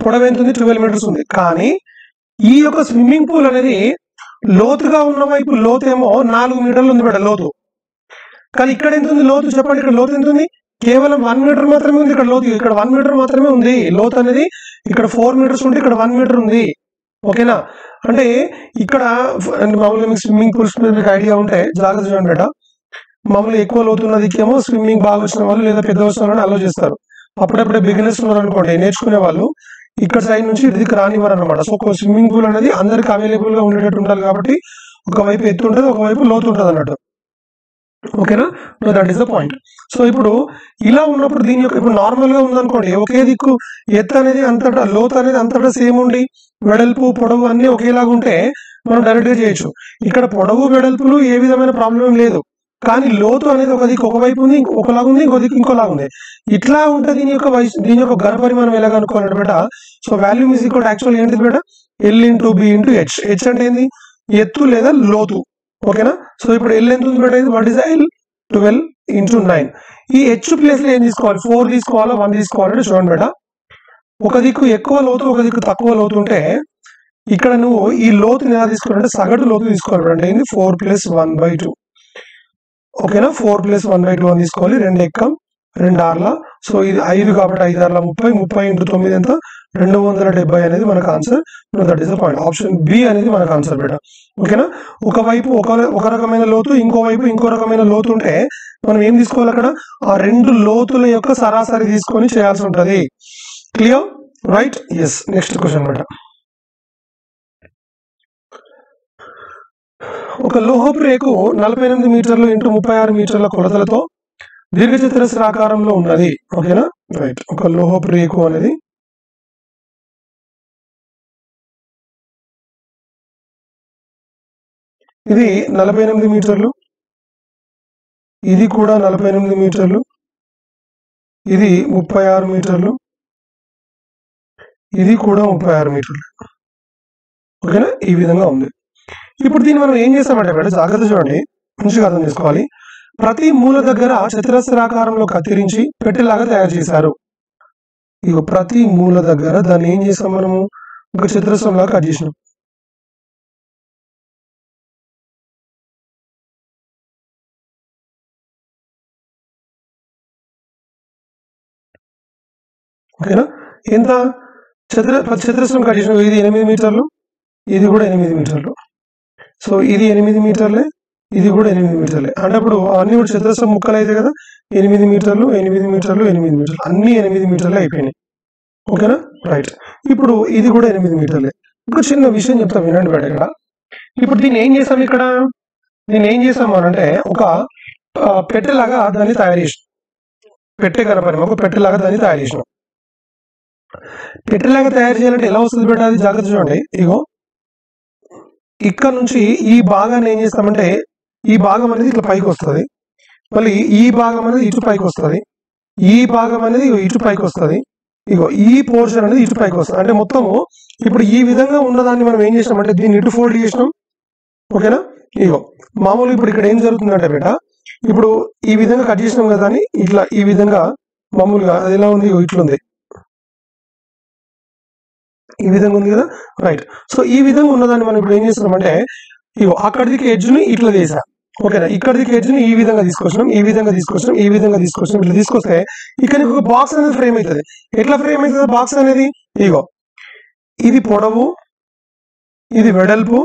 పొడవు ఎంత ఉంది? 12 మీటర్స్ ఉంది. కానీ ఈ యొక్క స్విమ్మింగ్ పూల్ అనేది లోతుగా ఉన్న వైపు లోతు ఏమో 4 మీటర్లు ఉంది బేట లోతు. కానీ ఇక్కడ ఎంత ఉంది లోతు? చెప్పండి. ఇక్కడ లోతు ఎంత ఉంది? కేవలం 1 మీటర్ మాత్రమే ఉంది ఇక్కడ లోతు. ఇక్కడ 1 మీటర్ మాత్రమే ఉంది లోతు అనేది. ఇక్కడ 4 మీటర్స్ ఉంటే ఇక్కడ 1 మీటర్ ఉంది. ఓకేనా? అంటే ఇక్కడ మామూలుగా మీకు స్విమ్మింగ్ పూల్స్ మీద మీకు ఐడియా ఉంటే జాగ్రత్త చూడండి బేట. మామూలుగా ఎక్కువ లోతున్నదికేమో స్విమ్మింగ్ బాగా వచ్చిన వాళ్ళు లేదా పెద్ద వచ్చిన వాళ్ళని అలో చేస్తారు. అప్పుడప్పుడే బిగినర్స్ ఉన్నారు అనుకోండి, నేర్చుకునే వాళ్ళు ఇక్కడ సైడ్ నుంచి ఇదికి రానివ్వరు అనమాట. సో ఒక స్విమ్మింగ్ పూల్ అనేది అందరికి అవైలబుల్ గా ఉండేటట్టు ఉండాలి కాబట్టి ఒకవైపు ఎత్తు ఉంటుంది, ఒకవైపు లోతు ఉంటుంది అన్నట్టు. ఓకేనా? That is the point. So ఇప్పుడు ఇలా ఉన్నప్పుడు దీని యొక్క ఇప్పుడు నార్మల్ గా ఉందనుకోండి, ఒకే దిక్కు ఎత్తు అనేది అంతటా లోతు అనేది అంతటా సేమ్ ఉండి వెడల్పు పొడవు అన్ని ఒకేలాగా ఉంటే మనం డైరెక్ట్ గా చేయొచ్చు. ఇక్కడ పొడవు వెడల్పులు ఏ విధమైన ప్రాబ్లం లేదు. కానీ లోతు అనేది ఒక దిక్కు ఒకవైపు ఉంది, ఒకలాగా ఉంది, ఇంకో దిక్కు ఇంకోలాగా ఉంది. ఇట్లా ఉంటే దీని యొక్క ఘన పరిమాణం ఎలా కనుక్కోవాలంటే బేట, so volume is equal actual ఏంటిది బేట? L into B into H. H అంటే ఏంది? ఎత్తు లేదా లోతు. ఓకేనా? సో ఇప్పుడు L ఎంత ఉంది బేట? ఇది వాట్ ఈస్ L? 12 ఇంటూ 9. ఈ H ప్లేస్ లో ఏం తీసుకోవాలి? 4 తీసుకోవాలా 1 తీసుకోవాలంటే చూడండి బేట, ఒక దిక్కు ఎక్కువ లోతు ఒక దిక్కు తక్కువ లోతు ఉంటే ఇక్కడ నువ్వు ఈ లోతుని ఎలా తీసుకోవాలంటే సగటు లోతు తీసుకోవాలి. అంటే ఏంది? 4 + 1/2. ఓకేనా? 4 + 1/2 అని తీసుకోవాలి. 2 ఎక్కం 2 ఆర్ల. సో ఇది 5 కాబట్టి 5 ఆర్ల 30. 30 ఇంటూ 9 ఎంత? 270 అనేది మనకు answer. That is the point. Option B అనేది మనకు ఆన్సర్ బేట. ఓకేనా? ఒకవైపు ఒక రకమైన లోతు, ఇంకోవైపు ఇంకో రకమైన లోతు ఉంటే మనం ఏం తీసుకోవాలి? అక్కడ ఆ రెండు లోతుల యొక్క సరాసరి తీసుకొని చేయాల్సి ఉంటుంది. Clear? Right? Yes. Next question బేట. ఒక లోహపు రేకు 48 మీటర్లు ఇంటూ 36 మీటర్ల కొలతలతో దీర్ఘచతురస్రాకారంలో ఉన్నది. ఓకేనా? రైట్. ఒక లోహపు రేకు అనేది ఇది 48 మీటర్లు, ఇది కూడా 48 మీటర్లు, ఇది 36 మీటర్లు, ఇది కూడా 36 మీటర్లు. ఓకేనా? ఈ విధంగా ఉంది. ఇప్పుడు దీన్ని మనం ఏం చేస్తామంటే మేడం, జాగ్రత్త చూడండి, మంచిగా అర్థం చేసుకోవాలి. ప్రతి మూల దగ్గర చతురస్రాకారంలో కత్తిరించి పెట్టెలాగా తయారు చేశారు. ఇక ప్రతి మూల దగ్గర దాన్ని ఏం చేసాం మనము? ఒక చతురస్రంలాగా కట్ చేసినాం. ఓకేనా? ఎంత చతురస్రం కట్ చేసినాం? ఇది 8 మీటర్లు, ఇది కూడా 8 మీటర్లు. సో ఇది 8 మీటర్లే, ఇది కూడా 8 మీటర్లే. అంటే అప్పుడు అన్ని కూడా చతురస్రం ముక్కలు అయితే కదా, 8 మీటర్లు 8 మీటర్లు 8 మీటర్లు అన్ని 8 మీటర్లే అయిపోయినాయి. ఓకేనా? రైట్. ఇప్పుడు ఇది కూడా 8 మీటర్లే. ఇప్పుడు చిన్న విషయం చెప్తాం వినండి బయట. ఇక్కడ ఇప్పుడు దీన్ని ఏం చేసాం? ఇక్కడ దీన్ని ఏం చేసాము అనంటే ఒక పెట్టెలాగా దాన్ని తయారు చేసినాం. పెట్టె కనపడి ఒక పెట్టెలాగా దాన్ని తయారు చేసినాం. పెట్టెలాగా తయారు చేయాలంటే ఎలా వస్తుంది బేట? అది జాగ్రత్త చూడండి. ఇగో ఇక్కడ నుంచి ఈ భాగాన్ని ఏం చేస్తామంటే ఈ భాగం అనేది ఇట్లా పైకి వస్తుంది, మళ్ళీ ఈ భాగం అనేది ఇటు పైకి వస్తుంది, ఈ భాగం అనేది ఇటు పైకి వస్తుంది, ఇగో ఈ పోర్షన్ అనేది ఇటు పైకి వస్తుంది. అంటే మొత్తము ఇప్పుడు ఈ విధంగా ఉన్నదాన్ని మనం ఏం చేసినామంటే దీన్ని ఇటు ఫోల్డ్ చేసినాం. ఓకేనా? ఇగో మామూలు ఇప్పుడు ఇక్కడ ఏం జరుగుతుందంటే బేట, ఇప్పుడు ఈ విధంగా కట్ చేసినాం కదా అని ఇట్లా ఈ విధంగా మామూలుగా అది ఎలా ఉంది? ఇట్లుంది, ఈ విధంగా ఉంది కదా. రైట్. సో ఈ విధంగా ఉన్నదాన్ని మనం ఇప్పుడు ఏం చేస్తున్నామంటే ఇగో అక్కడికి ఎడ్జ్ని ఇట్లా తీసా, ఓకేనా, ఇక్కడికి ఎడ్జ్ ని ఈ విధంగా తీసుకొచ్చినాం, ఈ విధంగా తీసుకొచ్చినాం, ఈ విధంగా తీసుకొచ్చినాం. ఇట్లా తీసుకొస్తే ఇక్కడ ఒక బాక్స్ అనేది ఫ్రేమ్ అవుతుంది. ఎట్లా ఫ్రేమ్ అవుతుంది బాక్స్ అనేది? ఇగో ఇది పొడవు, ఇది వెడల్పు,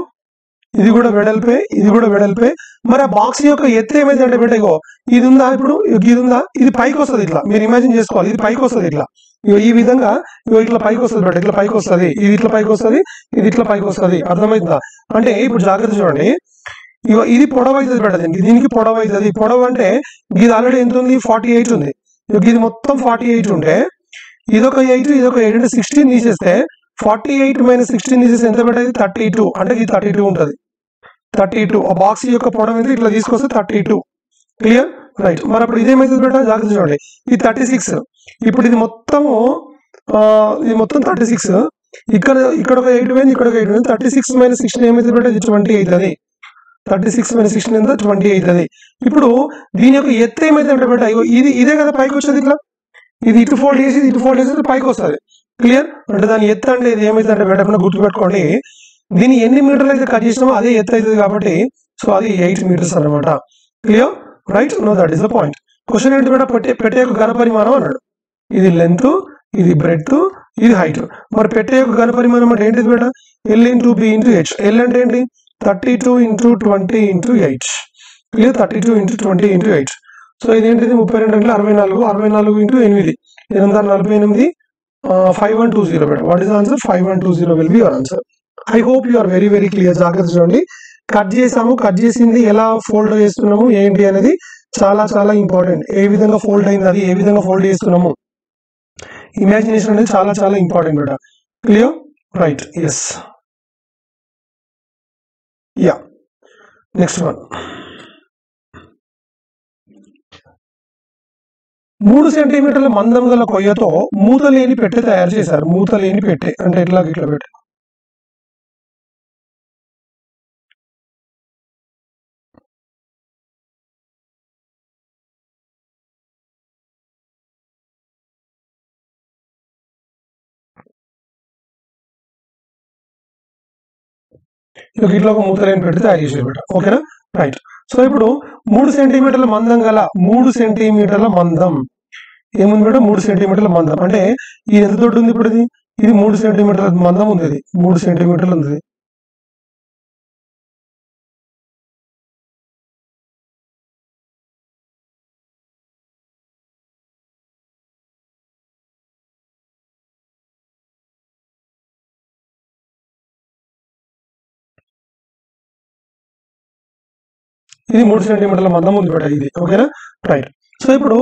ఇది కూడా వెడల్పే, ఇది కూడా వెడల్పే. మరి ఆ బాక్స్ యొక్క ఎత్తు ఏమైతే అంటే బిడ్డ ఇగో ఇది ఉందా, ఇప్పుడు ఇది ఉందా, ఇది పైకి వస్తుంది. ఇట్లా మీరు ఇమాజిన్ చేసుకోవాలి, ఇది పైకి వస్తుంది. ఇట్లా ఇగో ఈ విధంగా ఇగో ఇట్లా పైకి వస్తుంది బిడ్డ, ఇట్లా పైకి వస్తుంది, ఇది ఇట్లా పైకి వస్తుంది, ఇది ఇట్లా పైకి వస్తుంది. అర్థమవుతుందా? అంటే ఇప్పుడు జాగ్రత్త చూడండి, ఇగో ఇది పొడవు అవుతుంది బిడ్డ, దీనికి పొడవు అవుతుంది. పొడవు అంటే ఇది ఆల్రెడీ ఎంత ఉంది, 48 ఉంది. ఇది మొత్తం 48 ఉంటే ఇదొక 8, ఇదొక 8 అంటే 16 తీసేస్తే 48 - 16 తీసేస్తే ఎంత పెట్టేది 32. అంటే ఇది 32 ఉంటుంది. 32 ఆ బాక్స్ యొక్క పొడవు అయితే ఇట్లా తీసుకొస్తే 32. Clear, right. మరి అప్పుడు ఇదేమైతుంది బేట, జాగ్రత్త చూడండి, ఇది 36. ఇప్పుడు ఇది మొత్తము 36. ఇక్కడ ఒక 8 పోయింది, ఇక్కడ ఒక 8 పోయింది. 36 - 16 ఏమైతుంది బేట, ఇది 20 అవుతుంది. 36 - 16 ఎంత, 20 అవుతుంది. ఇప్పుడు దీని యొక్క ఎత్తు ఏమైతే అంటే బేట ఇదే కదా పైకి వచ్చేది. ఇట్లా ఇది ఇటు ఫోల్డ్ చేసి ఇటు ఫోల్డ్ చేసి పైకి వస్తుంది. క్లియర్, అంటే దాని ఎత్తు అంటే ఇది ఏమైతే అంటే బేట గుర్తుపెట్టుకోండి, దీన్ని ఎన్ని మీటర్లు అయితే కట్ చేసినామో అదే ఎత్తు అవుతుంది కాబట్టి సో అది 8 మీటర్స్ అనమాట. Clear, right. Know that is the point. Question ఏంటి బేట, పెట్టే యొక్క ఘన పరిమాణం అన్నాడు. ఇది లెంత్, ఇది బ్రెడ్త్, ఇది హైట్. మరి పెట్టే యొక్క ఘన పరిమాణం అంటే ఏంటిది బేట, L × B × H. L అంటే ఏంటి, 32 × 20 × 8. క్లియర్, 32 × 20 × 8. సో ఇదేంటిది 32 అంటే 64, 64 × 8, 848, 5120 బేట. What is answer? 5120 will be your answer. I hope you are very very clear. జాగ్రత్త చూడండి, కట్ చేసాము, కట్ చేసింది ఎలా ఫోల్డ్ చేస్తున్నాము ఏంటి అనేది చాలా చాలా ఇంపార్టెంట్. ఏ విధంగా ఫోల్డ్ అయింది, అది ఏ విధంగా ఫోల్డ్ చేస్తున్నాము, ఇమాజినేషన్ అనేది చాలా చాలా ఇంపార్టెంట్ బేట. Clear, right. Yes, yeah. Next one, 3 సెంటీమీటర్ల మందం గల కొయ్యతో మూత లేని పెట్టె తయారు చేశారు. మూత లేని పెట్టె అంటే ఇట్లా పెట్టె. ఇట్లా ఒక మూత లేని పెట్టి తయారు చేసేది బేట. ఓకేనా, రైట్. సో ఇప్పుడు 3 సెంటీమీటర్ల మందం గల 3 సెంటీమీటర్ల మందం ఏముంది బేట, 3 సెంటీమీటర్ల మందం అంటే ఇది ఎంత తోటి ఉంది. ఇప్పుడు ఇది 3 సెంటీమీటర్ల మందం ఉంది, ఇది 3 సెంటీమీటర్లు ఉంది. ఇది 3 సెంటీమీటర్ల మందం ఉంది బేట ఇది. ఓకేనా, రైట్. సో ఇప్పుడు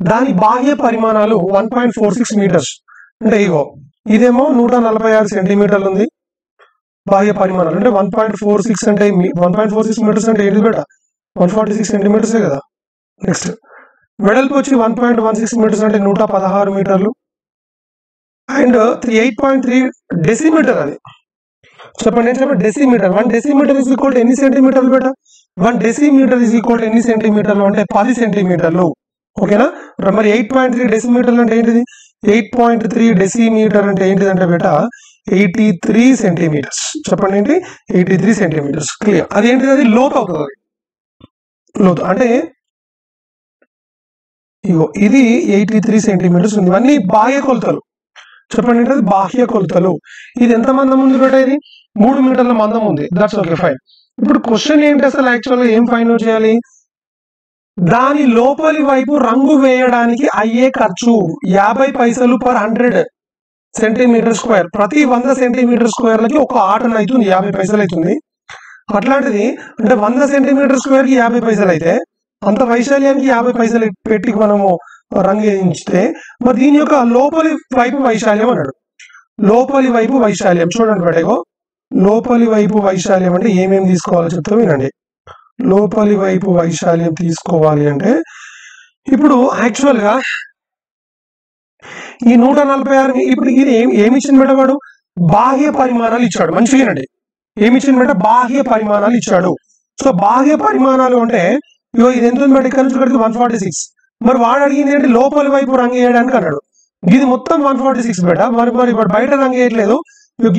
దాని బాహ్య పరిమాణాలు 1.46 మీటర్స్. అంటే ఇగో ఇదేమో 146 సెంటీమీటర్లు ఉంది బాహ్య పరిమాణాలు. అంటే 1.46 అంటే 1.46 మీటర్స్ అంటే ఏంటి బేట, 146 సెంటీమీటర్సే కదా. నెక్స్ట్ వెడల్పు వచ్చి 1.16 మీటర్స్ అంటే 116 మీటర్లు. And 8.3 decimetre. అది చెప్పండి, decimetre. 1 decimetre is equal to ఎన్ని సెంటీమీటర్లు బేట, 1 డెసిమీటర్ ఈజ్ ఈక్వల్ టు ఎన్ని సెంటీమీటర్లు అంటే 10 సెంటీమీటర్లు. ఓకేనా, మరి 8.3 డెసిమీటర్లు అంటే ఏంటిది, 8.3 డెసిమీటర్ అంటే ఏంటిది అంటే బేట 83 సెంటీమీటర్స్. చెప్పండి ఏంటి, 83 సెంటీమీటర్స్. క్లియర్, అదేంటిది, అది లోతు అవుతుంది. లోతు అంటే ఇగో ఇది 83 సెంటీమీటర్స్ ఉంది. ఇవన్నీ బాహ్య కొలతలు. చెప్పండి ఏంటది, బాహ్య కొలతలు. ఇది ఎంత మందం ఉంది బేట, ఇది 3 మీటర్ల మందం ఉంది. That's okay, fine. ఇప్పుడు క్వశ్చన్ ఏంటి అసలు, యాక్చువల్గా ఏం ఫైండ్ అవుట్ చేయాలి, దాని లోపలి వైపు రంగు వేయడానికి అయ్యే ఖర్చు 50 పైసలు పర్ 100 సెంటీమీటర్ స్క్వేర్. ప్రతి 100 సెంటీమీటర్ స్క్వేర్లకి ఒక ఆటన అవుతుంది, 50 పైసలు అవుతుంది. అట్లాంటిది అంటే 100 సెంటీమీటర్ స్క్వేర్ కి 50 పైసలు అయితే అంత వైశాల్యానికి 50 పైసలు పెట్టి మనము రంగు వేయించితే మరి దీని యొక్క లోపలి వైపు వైశాల్యం అన్నాడు. లోపలి వైపు వైశాల్యం చూడండి బేటగో, లోపలి వైపు వైశాల్యం అంటే ఏమేమి తీసుకోవాలో చెప్తా వినండి. లోపలి వైపు వైశాల్యం తీసుకోవాలి అంటే ఇప్పుడు యాక్చువల్ గా ఈ 146 ఇప్పుడు ఇది ఏమి ఇచ్చింది బేట, వాడు బాహ్య పరిమాణాలు ఇచ్చాడు. మంచిగా వినండి, ఏమి ఇచ్చింది బేట, బాహ్య పరిమాణాలు ఇచ్చాడు. సో బాహ్య పరిమాణాలు అంటే ఇగో ఇది ఎంత ఉంది బేట, ఇక్కడ నుంచి ఇక్కడికి 146. మరి వాడు అడిగింది ఏంటి, లోపలి వైపు రంగు వేయడానికి అన్నాడు. ఇది మొత్తం 146 బేట. మరి ఇప్పుడు బయట రంగు వేయట్లేదు,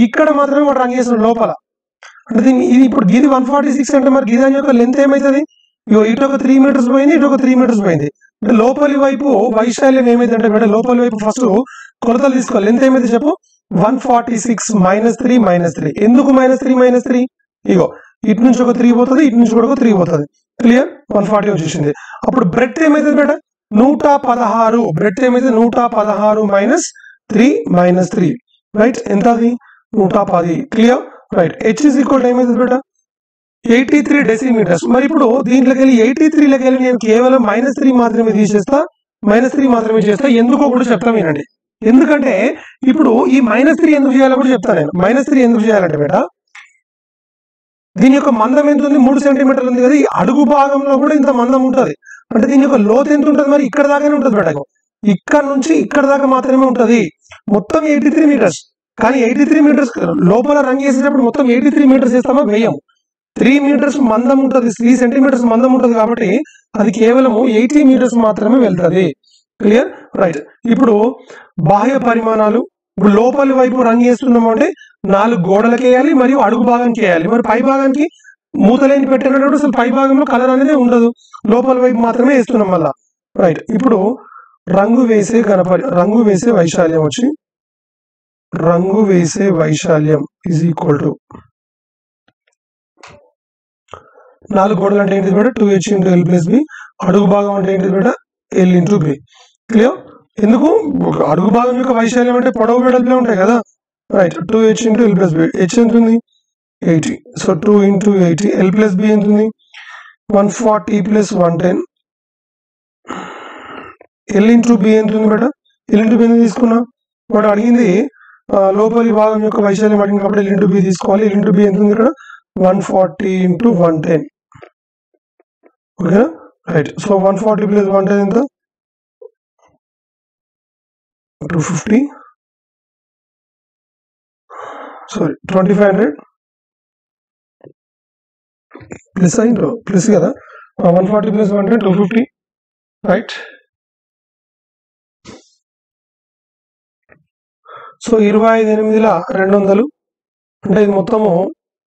ఇక్కడ మాత్రమే వాడు రంగు వేసిన లోపల. అంటే ఇది ఇప్పుడు గిది 146 అంటే మరి గిదాని యొక్క లెంత్ ఏమవుతుంది, ఇగో ఇటు ఒక 3 మీటర్స్ పోయింది, ఇటు ఒక 3 మీటర్స్ పోయింది. అంటే లోపలి వైపు వైశాల్యం ఏమైందంటే మేడం, లోపలి వైపు ఫస్ట్ కొలతలు తీసుకోవాలి. ఎంత ఏమైంది చెప్పు, 146 -3 ఎందుకు -3 ఇగో ఇటు నుంచి ఒక 3 పోతుంది, ఇటు నుంచి కూడా ఒక 3 పోతుంది. క్లియర్, 140 వచ్చేసింది. అప్పుడు బ్రెడ్ ఏమైతుంది మేడం, 116. బ్రెడ్ ఏమైతే 116 -3 రైట్, ఎంత అది 110. Clear, right. H is equal ఏమైతుంది మేడం, 83 డెసిమీటర్స్. మరి ఇప్పుడు దీంట్లోకి వెళ్ళి 83లోకి వెళ్ళి నేను కేవలం -3 మాత్రమే తీసేస్తా, -3 మాత్రమే చేస్తా. ఎందుకో కూడా చెప్తాను వినండి. ఎందుకంటే ఇప్పుడు ఈ -3 ఎందుకు చేయాలో కూడా చెప్తాను నేను. -3 ఎందుకు చేయాలంటే మేడం, దీని యొక్క మందం ఎంత ఉంది, 3 సెంటీమీటర్లు ఉంది కదా. ఈ అడుగు భాగంలో కూడా ఇంత మందం ఉంటుంది. అంటే దీని యొక్క లోతు ఎంత ఉంటుంది, మరి ఇక్కడ దాకానే ఉంటుంది మేడం. ఇక్కడ నుంచి ఇక్కడ దాకా మాత్రమే ఉంటుంది. మొత్తం 83 మీటర్స్. కానీ 83 మీటర్స్ లోపల రంగు వేసేటప్పుడు మొత్తం 83 మీటర్స్ వేస్తామా, వేయము. 3 మీటర్స్ మందం ఉంటుంది, 3 సెంటీమీటర్స్ మందం ఉంటుంది. కాబట్టి అది కేవలం 80 మీటర్స్ మాత్రమే వెళ్తుంది. Clear, right. ఇప్పుడు బాహ్య పరిమాణాలు, ఇప్పుడు లోపలి వైపు రంగు వేస్తున్నాము అంటే 4 గోడలకు వేయాలి మరియు అడుగు భాగానికి వేయాలి. మరి పై భాగానికి మూతలేని పెట్టినప్పుడు అసలు పై భాగంలో కలర్ అనేది ఉండదు, లోపల వైపు మాత్రమే వేస్తున్నాం మళ్ళా. రైట్. ఇప్పుడు రంగు వేసే వైశాల్యం వచ్చి, రంగు వేసే వైశాల్యం ఈజ్ ఈక్వల్ టు 4 గోడలు అంటే ఏంటిది మేడం, 2h × l + b. అడుగు భాగం అంటే ఏంటిది మేడం, l × b. క్లియర్. ఎందుకు, అడుగు భాగం యొక్క వైశాల్యం అంటే పొడవు వెడల్పులే ఉంటాయి కదా. Right, 2h × l + b. h ఎంత ఉంది, 80. సో 2 × 80. l + b ఎంత ఉంది, 140 + 110. l × b ఎంత ఉంది మేడం, l × b ఎంత తీసుకున్నా, వాడు అడిగింది లోపలి భాగం యొక్క వైశాల్యం అడిగింది కాబట్టి l × b తీసుకోవాలి. l × b ఎంత ఉంది ఇక్కడ, 140 × 110. ఓకేనా, రైట్. సో 140 + 110 ఎంత, 250, సారీ 2500 ప్లస్ అయిందో ప్లస్ కదా. 140 + 110 250, రైట్. సో 25,800 అంటే ఇది మొత్తము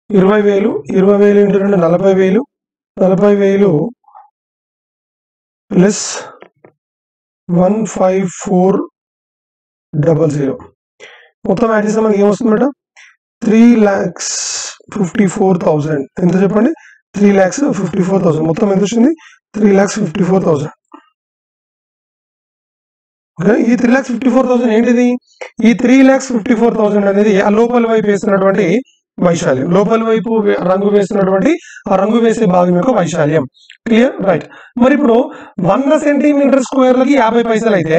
20,000. 20,000 × 2 40,000. 40,000 ప్లస్ 15400. మొత్తం యాడ్ చేస్తే మనకి ఏమొస్తుంది మేడం, 3,54,000. ఎంత చెప్పండి, 3,54,000. మొత్తం ఎంత వచ్చింది, 3,54,000. ఓకే, ఈ 3,54,000 ఏంటిది, ఈ 3,54,000 అనేది ఆ లోపల వైపు వేసినటువంటి వైశాల్యం, లోపల వైపు రంగు వేసినటువంటి ఆ రంగు వేసే భాగం యొక్క వైశాల్యం. Clear, right. మరి ఇప్పుడు 100 సెంటీమీటర్ స్క్వేర్లకి 50 పైసలు అయితే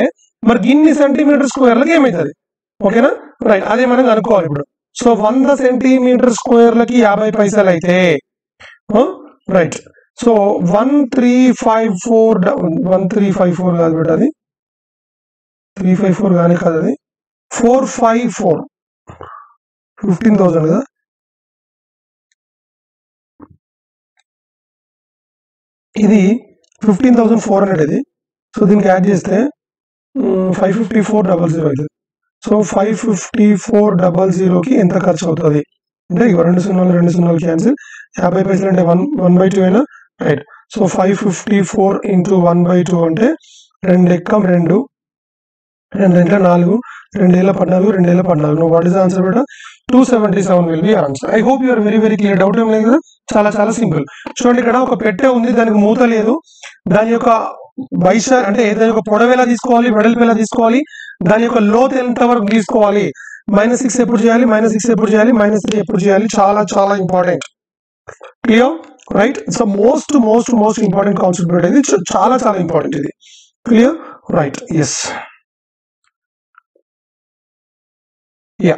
మరి ఇన్ని సెంటీమీటర్ స్క్వేర్లకి ఏమవుతుంది, ఓకేనా, రైట్. అదే మనం అనుకోవాలి ఇప్పుడు. సో 100 సెంటీమీటర్ స్క్వేర్లకి 50 పైసలు అయితే, రైట్. సో 1354 కాదు బిడ్డ, అది 354 కానీ కాదు, అది 454, 15,000 కదా. ఇది 15,400 ఇది. సో దీనికి యాడ్ చేస్తే 554,000 అవుతుంది. సో 554,000కి ఎంత ఖర్చు అవుతుంది అంటే, ఇక 2 0 క్యాన్సిల్, 50 పైసలు అంటే 1/2 అయినా, రైట్. సో 554 × 1/2 అంటే 2 ఎక్కం 2, 2 2 4, 2,14. No, what is the answer beta? 277 will be answer. I hope you are very clear. Doubt ఏం లేదు కదా, చాలా సింపుల్. చూడండి, ఇక్కడ ఒక పెట్టె ఉంది, దానికి మూత లేదు. దాని యొక్క అంటే దాని యొక్క పొడవు ఎలా తీసుకోవాలి, వెడల్పు ఎలా తీసుకోవాలి, దాని యొక్క లోతు ఎంత వరకు తీసుకోవాలి, -6 ఎప్పుడు చేయాలి, -6 ఎప్పుడు చేయాలి, -3 ఎప్పుడు చేయాలి, చాలా important. Clear, right. It's most important concept. ఇది చాలా ఇంపార్టెంట్ ఇది. Clear, right. Yes, yeah.